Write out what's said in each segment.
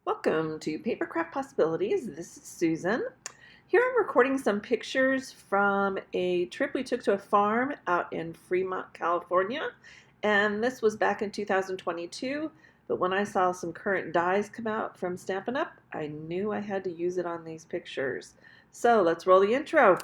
Welcome to Papercraft Possibilities. This is Susan. Here I'm recording some pictures from a trip we took to a farm out in Fremont, California. And this was back in 2022. But when I saw some current dies come out from Stampin' Up, I knew I had to use it on these pictures. So let's roll the intro.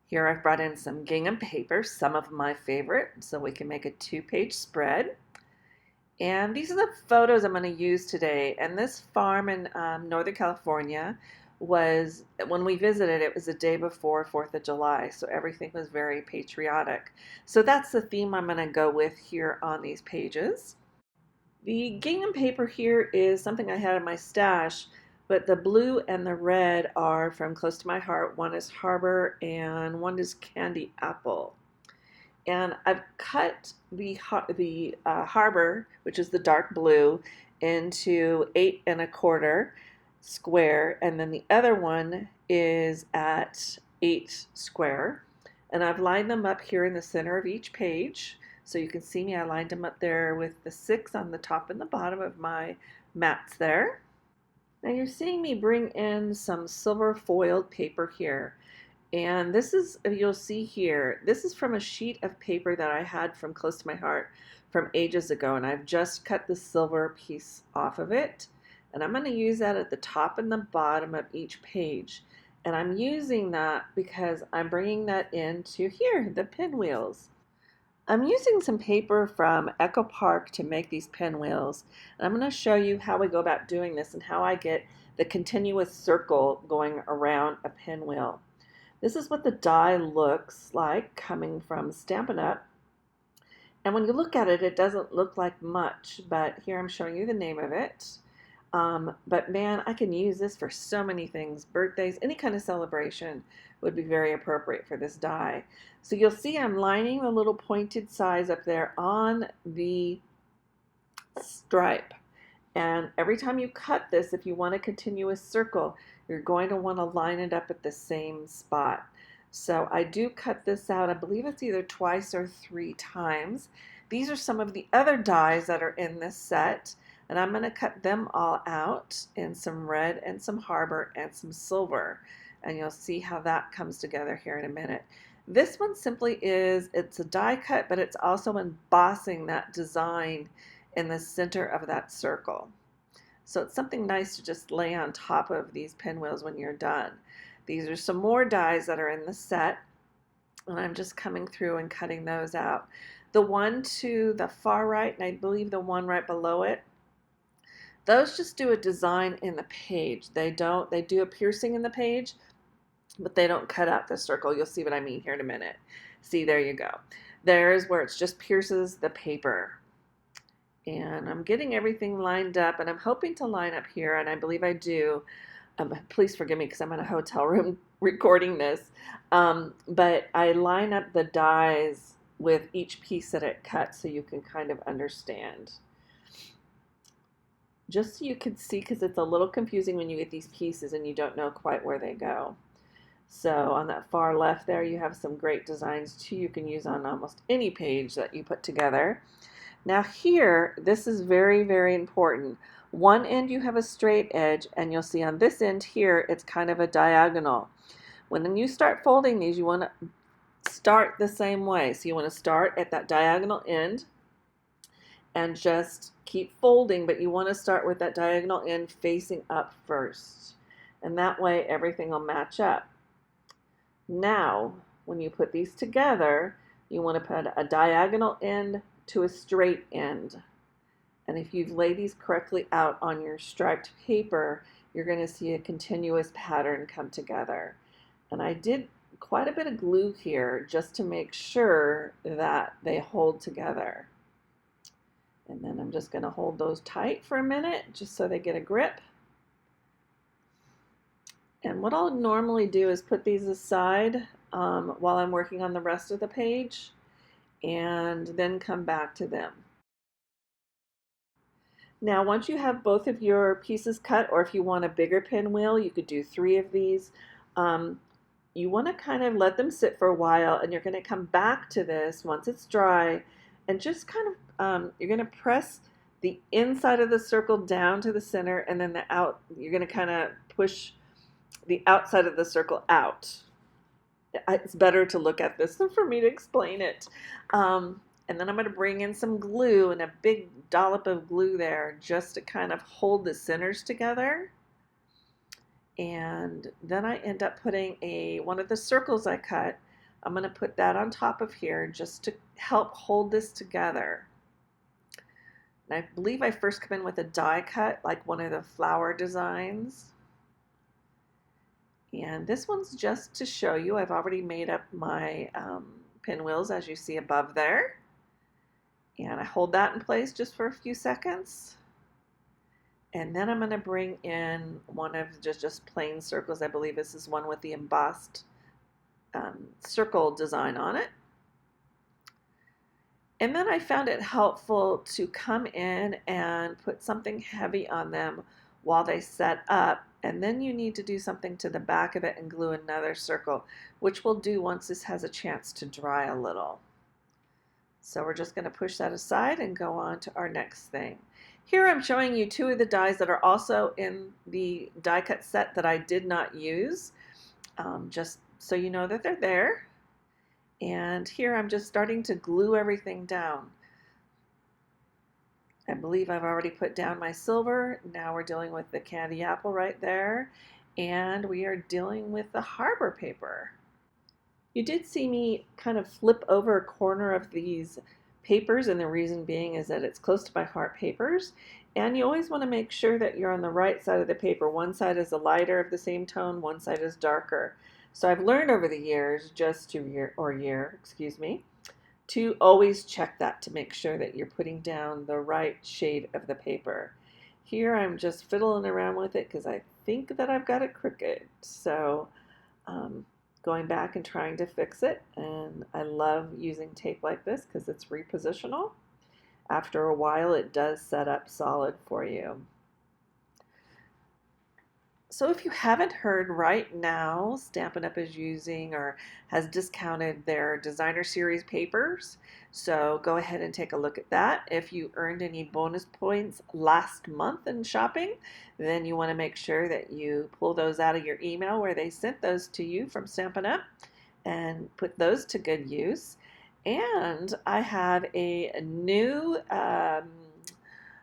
Here I've brought in some gingham paper, some of my favorite, so we can make a 2-page spread. And these are the photos I'm going to use today. And this farm in Northern California was, when we visited, it was the day before 4th of July, so everything was very patriotic. So that's the theme I'm going to go with here on these pages. The gingham paper here is something I had in my stash, but the blue and the red are from close to my heart. One is Harbor and one is Candy Apple. And I've cut the Harbor, which is the dark blue, into 8 1/4 square, and then the other one is at 8 square. And I've lined them up here in the center of each page. So you can see me, I lined them up there with the 6 on the top and the bottom of my mats there. Now you're seeing me bring in some silver foiled paper here. And this is, you'll see here, this is from a sheet of paper that I had from close to my heart from ages ago. And I've just cut the silver piece off of it. And I'm going to use that at the top and the bottom of each page. And I'm using that because I'm bringing that into here, the pinwheels. I'm using some paper from Echo Park to make these pinwheels. And I'm going to show you how we go about doing this and how I get the continuous circle going around a pinwheel. This is what the die looks like coming from Stampin' Up. And when you look at it, it doesn't look like much, but here I'm showing you the name of it. But man, I can use this for so many things. Birthdays, any kind of celebration would be very appropriate for this die. So you'll see I'm lining the little pointed sides up there on the stripe. And every time you cut this, if you want a continuous circle, you're going to want to line it up at the same spot. So I do cut this out, I believe it's either twice or 3 times. These are some of the other dies that are in this set. And I'm going to cut them all out in some red and some Harbor and some silver. And you'll see how that comes together here in a minute. This one simply is, it's a die cut, but it's also embossing that design in the center of that circle. So it's something nice to just lay on top of these pinwheels when you're done. These are some more dies that are in the set. And I'm just coming through and cutting those out. The one to the far right, and I believe the one right below it, those just do a design in the page. They do a piercing in the page, but they don't cut out the circle. You'll see what I mean here in a minute. See, there you go. There's where it just pierces the paper. And I'm getting everything lined up, and I'm hoping to line up here, and I believe I do. Please forgive me because I'm in a hotel room recording this. But I line up the dies with each piece that it cuts so you can kind of understand. Just so you can see, because it's a little confusing when you get these pieces and you don't know quite where they go. So on that far left there, you have some great designs too you can use on almost any page that you put together. Now here, this is very, very important. One end you have a straight edge, and you'll see on this end here, it's kind of a diagonal. When you start folding these, you want to start the same way. So you want to start at that diagonal end and just keep folding, but you want to start with that diagonal end facing up first. And that way everything will match up. Now, when you put these together, you want to put a diagonal end to a straight end. And if you've laid these correctly out on your striped paper, you're going to see a continuous pattern come together. And I did quite a bit of glue here just to make sure that they hold together. And then I'm just going to hold those tight for a minute just so they get a grip. And what I'll normally do is put these aside while I'm working on the rest of the page and then come back to them. Now, once you have both of your pieces cut, or if you want a bigger pinwheel, you could do 3 of these. Um, you want to kind of let them sit for a while, and you're going to come back to this once it's dry, and just kind of you're going to press the inside of the circle down to the center, and then you're going to kind of push the outside of the circle out. It's better to look at this than for me to explain it. And then I'm going to bring in some glue and a big dollop of glue there just to kind of hold the centers together. And then I end up putting one of the circles I cut, I'm going to put that on top of here just to help hold this together. And I believe I first come in with a die cut, like one of the flower designs. And this one's just to show you, I've already made up my pinwheels, as you see above there. And I hold that in place just for a few seconds. And then I'm going to bring in one of just plain circles. I believe this is one with the embossed circle design on it. And then I found it helpful to come in and put something heavy on them while they set up. And then you need to do something to the back of it and glue another circle, which we'll do once this has a chance to dry a little. So we're just going to push that aside and go on to our next thing. Here I'm showing you 2 of the dies that are also in the die cut set that I did not use, just so you know that they're there. And here I'm just starting to glue everything down. I believe I've already put down my silver. Now we're dealing with the candy apple right there. And we are dealing with the harbor paper. You did see me kind of flip over a corner of these papers, and the reason being is that it's close to my heart papers. And you always want to make sure that you're on the right side of the paper. One side is a lighter of the same tone, one side is darker. So I've learned over the years, to always check that to make sure that you're putting down the right shade of the paper. Here I'm just fiddling around with it because I think that I've got it crooked. So going back and trying to fix it, and I love using tape like this because it's repositional. After a while it does set up solid for you. So if you haven't heard, right now Stampin' Up! Is using or has discounted their designer series papers. So go ahead and take a look at that. If you earned any bonus points last month in shopping, then you want to make sure that you pull those out of your email where they sent those to you from Stampin' Up! And put those to good use. And I have a new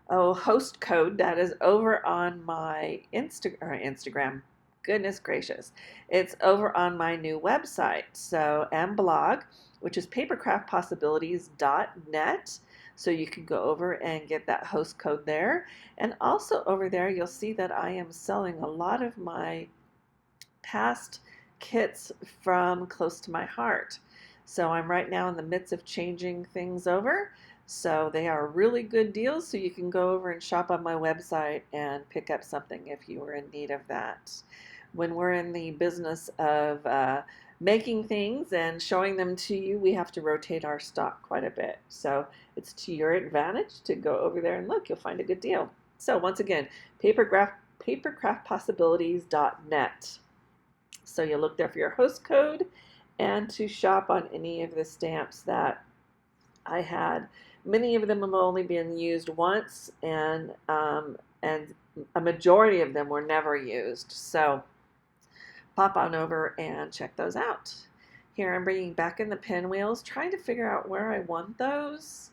host code that is over on my Instagram. Goodness gracious. It's over on my new website, and blog, which is papercraftpossibilities.net. So you can go over and get that host code there. And also over there, you'll see that I am selling a lot of my past kits from close to my heart. So I'm right now in the midst of changing things over. So they are really good deals, so you can go over and shop on my website and pick up something if you were in need of that. When we're in the business of making things and showing them to you, we have to rotate our stock quite a bit. So it's to your advantage to go over there and look. You'll find a good deal. So once again, papercraftpossibilities.net. So you look there for your host code and to shop on any of the stamps that I had. Many of them have only been used once, and a majority of them were never used. So pop on over and check those out. Here I'm bringing back in the pinwheels, trying to figure out where I want those.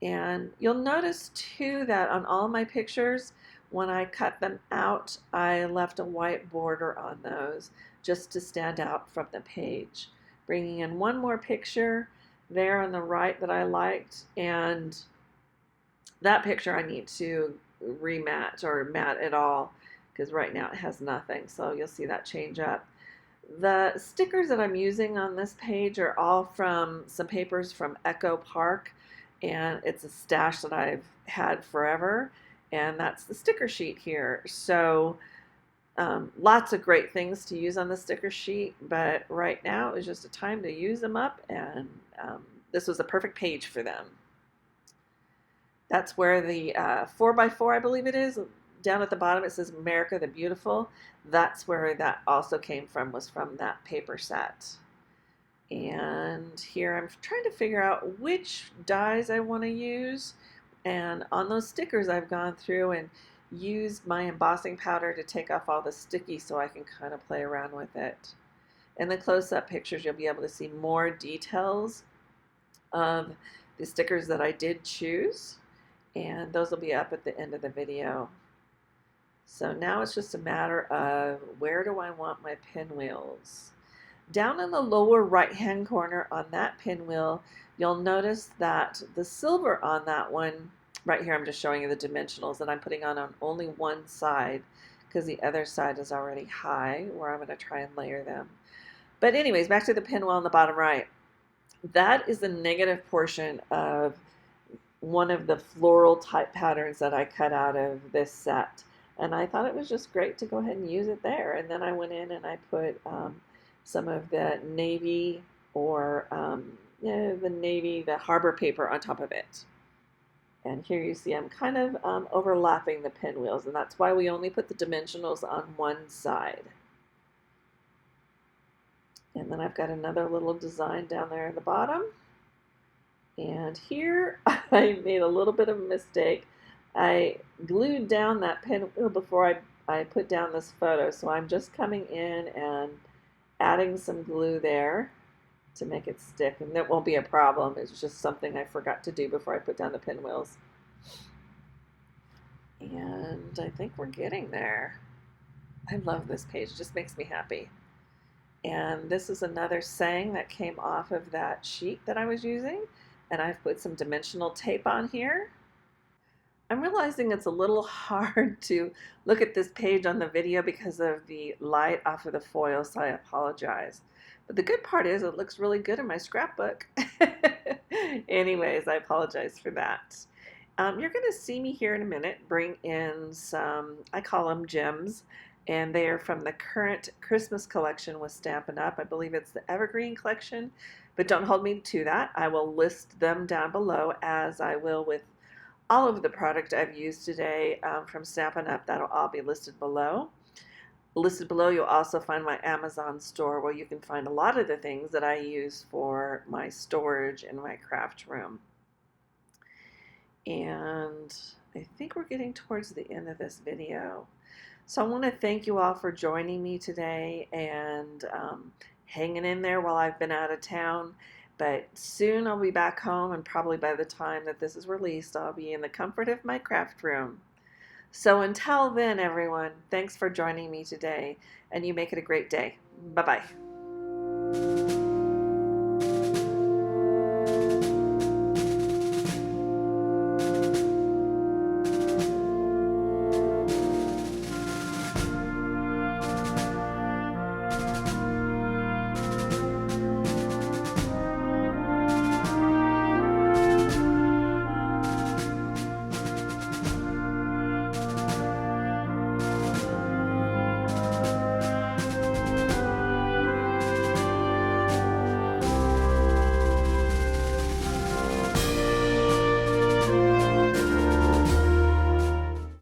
And you'll notice too that on all my pictures, when I cut them out, I left a white border on those just to stand out from the page. Bringing in one more picture there on the right that I liked, and that picture I need to rematch or mat it all because right now it has nothing, so you'll see that change up. The stickers that I'm using on this page are all from some papers from Echo Park, and it's a stash that I've had forever, and that's the sticker sheet here. So lots of great things to use on the sticker sheet, but right now it was just a time to use them up, and this was a perfect page for them. That's where the 4x4, I believe it is, down at the bottom it says America the Beautiful. That's where that also came from, was from that paper set. And here I'm trying to figure out which dies I want to use. And on those stickers I've gone through and used my embossing powder to take off all the sticky so I can kind of play around with it. In the close-up pictures you'll be able to see more details of the stickers that I did choose, and those will be up at the end of the video. So now it's just a matter of where do I want my pinwheels. Down in the lower right hand corner on that pinwheel, you'll notice that the silver on that one, right here I'm just showing you the dimensionals that I'm putting on only one side because the other side is already high, where I'm going to try and layer them. But anyways, back to the pinwheel on the bottom right. That is the negative portion of one of the floral type patterns that I cut out of this set. And I thought it was just great to go ahead and use it there. And then I went in and I put some of the navy or the harbor paper on top of it. And here you see I'm kind of overlapping the pinwheels, and that's why we only put the dimensionals on one side. And then I've got another little design down there at the bottom. And here I made a little bit of a mistake. I glued down that pinwheel before I put down this photo, so I'm just coming in and adding some glue there to make it stick, and it won't be a problem. It's just something I forgot to do before I put down the pinwheels. And I think we're getting there. I love this page, it just makes me happy. And this is another saying that came off of that sheet that I was using, and I've put some dimensional tape on here. I'm realizing it's a little hard to look at this page on the video because of the light off of the foil, so I apologize. But the good part is it looks really good in my scrapbook. Anyways, I apologize for that. You're going to see me here in a minute bring in some, I call them gems, and they are from the current Christmas collection with Stampin' Up. I believe it's the Evergreen collection, but don't hold me to that. I will list them down below, as I will with all of the product I've used today from Stampin' Up. That'll all be listed below. Listed below, you'll also find my Amazon store, where you can find a lot of the things that I use for my storage in my craft room. And I think we're getting towards the end of this video. So I want to thank you all for joining me today and hanging in there while I've been out of town. But soon I'll be back home, and probably by the time that this is released, I'll be in the comfort of my craft room. So until then, everyone, thanks for joining me today, and you make it a great day. Bye-bye.